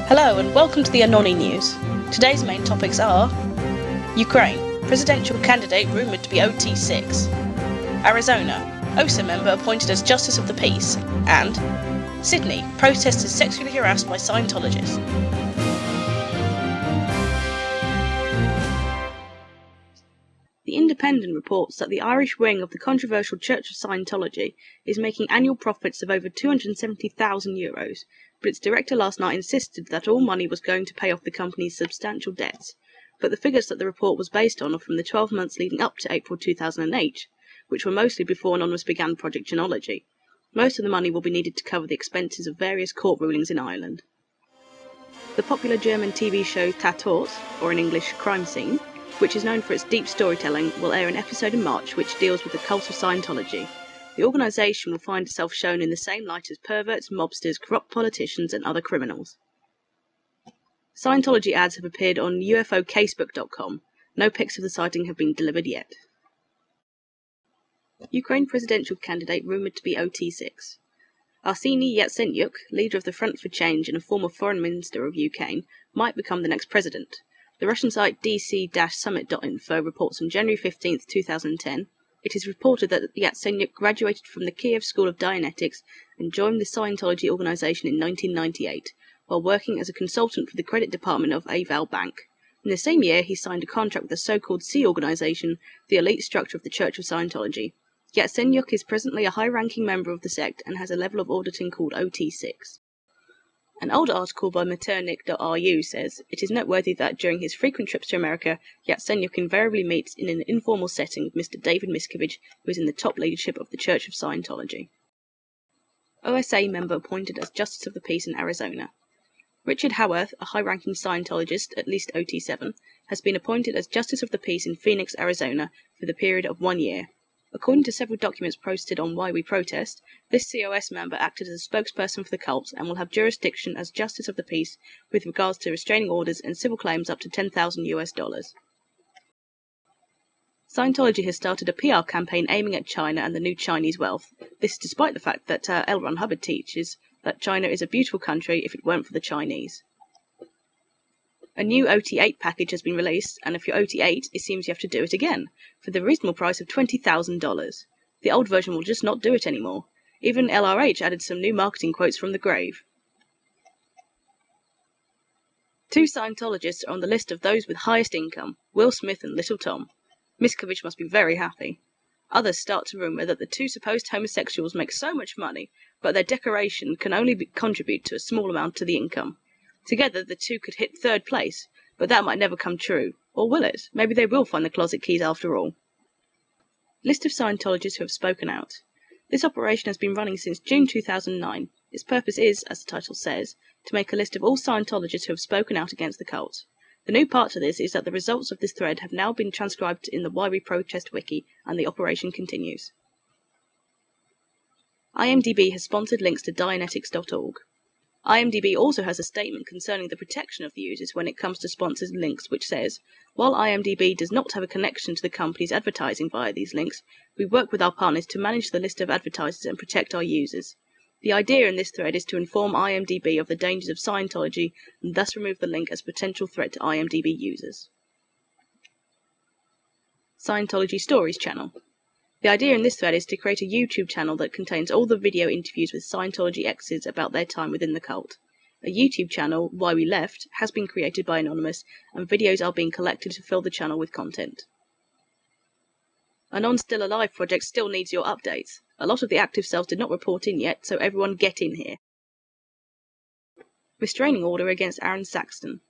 Hello and welcome to the AnonyNEWS. Today's main topics are Ukraine, presidential candidate rumoured to be OT6, Arizona, OSA-Member appointed as Justice of the Peace, and Sydney, protesters sexually harassed by Scientologists. The Independent reports that the Irish wing of the controversial Church of Scientology is making annual profits of over €270,000, but its director last night insisted that all money was going to pay off the company's substantial debts. But the figures that the report was based on are from the 12 months leading up to April 2008, which were mostly before AnonYNEWS began Project Genealogy. Most of the money will be needed to cover the expenses of various court rulings in Ireland. The popular German TV show Tatort, or in English Crime Scene, which is known for its deep storytelling, will air an episode in March which deals with the cult of Scientology. The organisation will find itself shown in the same light as perverts, mobsters, corrupt politicians and other criminals. Scientology ads have appeared on UFOcasebook.com. No pics of the sighting have been delivered yet. Ukraine presidential candidate rumoured to be OT6. Arseniy Yatsenyuk, leader of the Front for Change and a former foreign minister of Ukraine, might become the next president. The Russian site dc-summit.info reports on January 15, 2010, it is reported that Yatsenyuk graduated from the Kiev School of Dianetics and joined the Scientology organization in 1998, while working as a consultant for the credit department of Aval Bank. In the same year, he signed a contract with the so-called C organization, the elite structure of the Church of Scientology. Yatsenyuk is presently a high-ranking member of the sect and has a level of auditing called OT6. An old article by Metternich.ru says, it is noteworthy that during his frequent trips to America, Yatsenyuk invariably meets in an informal setting with Mr. David Miscavige, who is in the top leadership of the Church of Scientology. OSA-Member appointed as Justice of the Peace in Arizona. Richard Howarth, a high-ranking Scientologist, at least OT7, has been appointed as Justice of the Peace in Phoenix, Arizona, for the period of 1 year. According to several documents posted on Why We Protest, this COS member acted as a spokesperson for the cult and will have jurisdiction as Justice of the Peace with regards to restraining orders and civil claims up to $10,000. Scientology has started a PR campaign aiming at China and the new Chinese wealth. This despite the fact that L. Ron Hubbard teaches that China is a beautiful country if it weren't for the Chinese. A new OT8 package has been released, and if you're OT8, it seems you have to do it again, for the reasonable price of $20,000. The old version will just not do it anymore. Even LRH added some new marketing quotes from the grave. 2 Scientologists are on the list of those with highest income, Will Smith and Little Tom. Miscavige must be very happy. Others start to rumour that the 2 supposed homosexuals make so much money, but their decoration can only contribute to a small amount to the income. Together, the 2 could hit 3rd place, but that might never come true. Or will it? Maybe they will find the closet keys after all. List of Scientologists who have spoken out. This operation has been running since June 2009. Its purpose is, as the title says, to make a list of all Scientologists who have spoken out against the cult. The new part to this is that the results of this thread have now been transcribed in the Why We Protest wiki, and the operation continues. IMDb has sponsored links to Dianetics.org. IMDb also has a statement concerning the protection of the users when it comes to sponsored links, which says, while IMDb does not have a connection to the company's advertising via these links, we work with our partners to manage the list of advertisers and protect our users. The idea in this thread is to inform IMDb of the dangers of Scientology and thus remove the link as a potential threat to IMDb users. Scientology Stories channel. The idea in this thread is to create a YouTube channel that contains all the video interviews with Scientology exes about their time within the cult. A YouTube channel, Why We Left, has been created by AnonYNEWS, and videos are being collected to fill the channel with content. AnonStillAlive Project still needs your updates. A lot of the active cells did not report in yet, so everyone get in here. Restraining order against Aaron Saxton.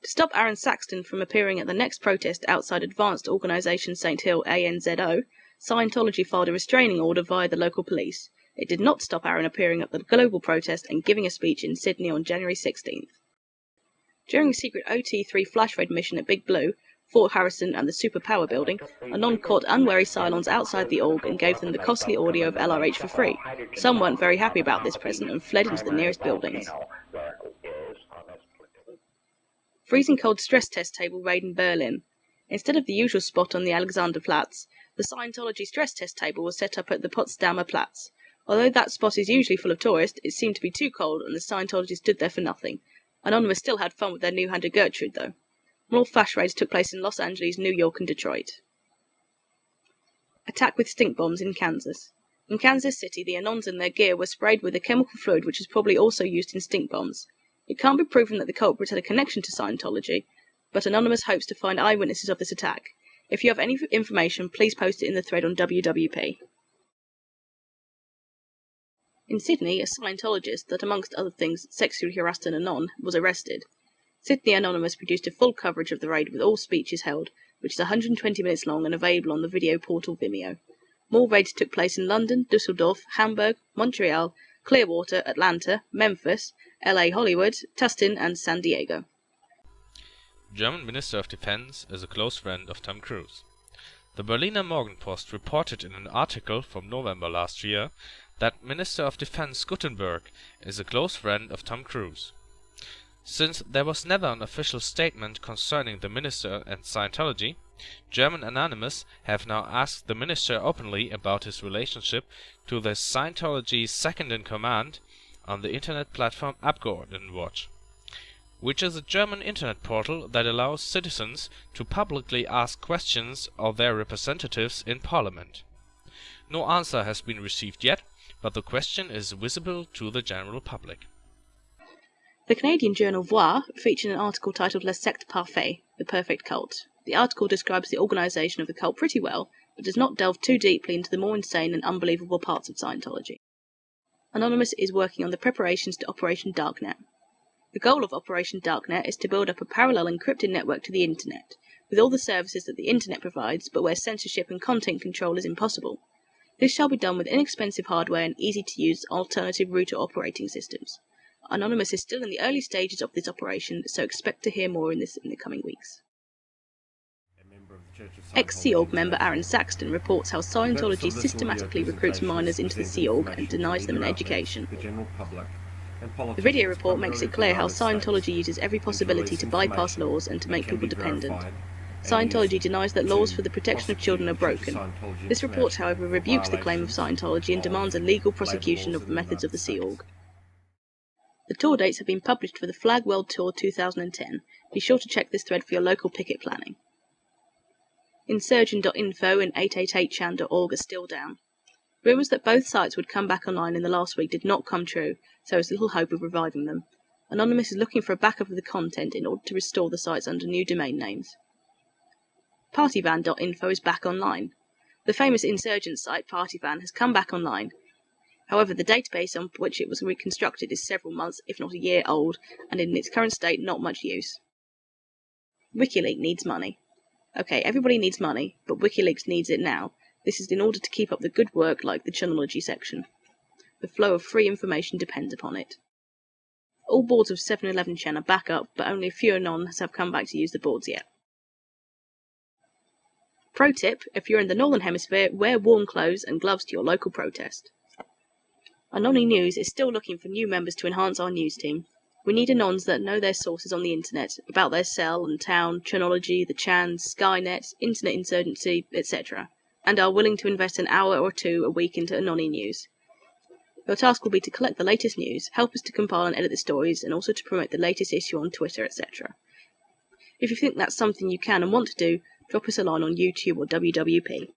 To stop Aaron Saxton from appearing at the next protest outside Advanced Organisation St Hill ANZO, Scientology filed a restraining order via the local police. It did not stop Aaron appearing at the global protest and giving a speech in Sydney on January 16th. During a secret OT3 flash raid mission at Big Blue, Fort Harrison and the Superpower building, Anon caught unwary Scilons outside the org and gave them the costly audio of LRH for free. Some weren't very happy about this present and fled into the nearest buildings. Freezing cold stress test table raid in Berlin. Instead of the usual spot on the Alexanderplatz, the Scientology stress test table was set up at the Potsdamer Platz. Although that spot is usually full of tourists, it seemed to be too cold and the Scientologists stood there for nothing. Anonymous still had fun with their new handler Gertrude, though. More flash raids took place in Los Angeles, New York, and Detroit. Attack with stink bombs in Kansas. In Kansas City, the Anons and their gear were sprayed with a chemical fluid which was probably also used in stink bombs. It can't be proven that the culprits had a connection to Scientology, but Anonymous hopes to find eyewitnesses of this attack. If you have any information, please post it in the thread on WWP. In Sydney, a Scientologist that, amongst other things, sexually harassed an Anon, was arrested. Sydney Anonymous produced a full coverage of the raid with all speeches held, which is 120 minutes long and available on the video portal Vimeo. More raids took place in London, Dusseldorf, Hamburg, Montreal, Clearwater, Atlanta, Memphis, LA Hollywood, Tustin, and San Diego. German Minister of Defense is a close friend of Tom Cruise. The Berliner Morgenpost reported in an article from November last year that Minister of Defense Guttenberg is a close friend of Tom Cruise. Since there was never an official statement concerning the minister and Scientology, German Anonymous have now asked the minister openly about his relationship to the Scientology second-in-command on the internet platform Abgeordnetenwatch, which is a German internet portal that allows citizens to publicly ask questions of their representatives in parliament. No answer has been received yet, but the question is visible to the general public. The Canadian journal Voir featured an article titled Le Secte Parfait, The Perfect Cult. The article describes the organisation of the cult pretty well, but does not delve too deeply into the more insane and unbelievable parts of Scientology. Anonymous is working on the preparations to Operation Darknet. The goal of Operation Darknet is to build up a parallel encrypted network to the Internet, with all the services that the Internet provides, but where censorship and content control is impossible. This shall be done with inexpensive hardware and easy-to-use alternative router operating systems. Anonymous is still in the early stages of this operation, so expect to hear more in the coming weeks. Ex-Sea Org member Aaron Saxton reports how Scientology systematically recruits minors into the Sea Org and denies them an education. The video report makes it clear how Scientology uses every possibility to bypass laws and to make people dependent. Scientology denies that laws for the protection of children are broken. This report, however, rebukes the claim of Scientology and demands a legal prosecution of the methods of the Sea Org. The tour dates have been published for the Flag World Tour 2010. Be sure to check this thread for your local picket planning. Insurgent.info and 888chan.org are still down. Rumours that both sites would come back online in the last week did not come true, so there is little hope of reviving them. Anonymous is looking for a backup of the content in order to restore the sites under new domain names. Partyvan.info is back online. The famous insurgent site Partyvan has come back online. However, the database on which it was reconstructed is several months, if not a year old, and in its current state not much use. WikiLeaks needs money. Okay, everybody needs money, but WikiLeaks needs it now. This is in order to keep up the good work like the Chronology section. The flow of free information depends upon it. All boards of 7-Eleven-Chan are back up, but only a few Anons have come back to use the boards yet. Pro tip, if you're in the Northern Hemisphere, wear warm clothes and gloves to your local protest. AnonyNEWS is still looking for new members to enhance our news team. We need Anons that know their sources on the internet, about their cell and town, Chronology, the Chans, Skynet, internet insurgency, etc., and are willing to invest an hour or two a week into AnonyNEWS. Your task will be to collect the latest news, help us to compile and edit the stories, and also to promote the latest issue on Twitter, etc. If you think that's something you can and want to do, drop us a line on YouTube or WWP.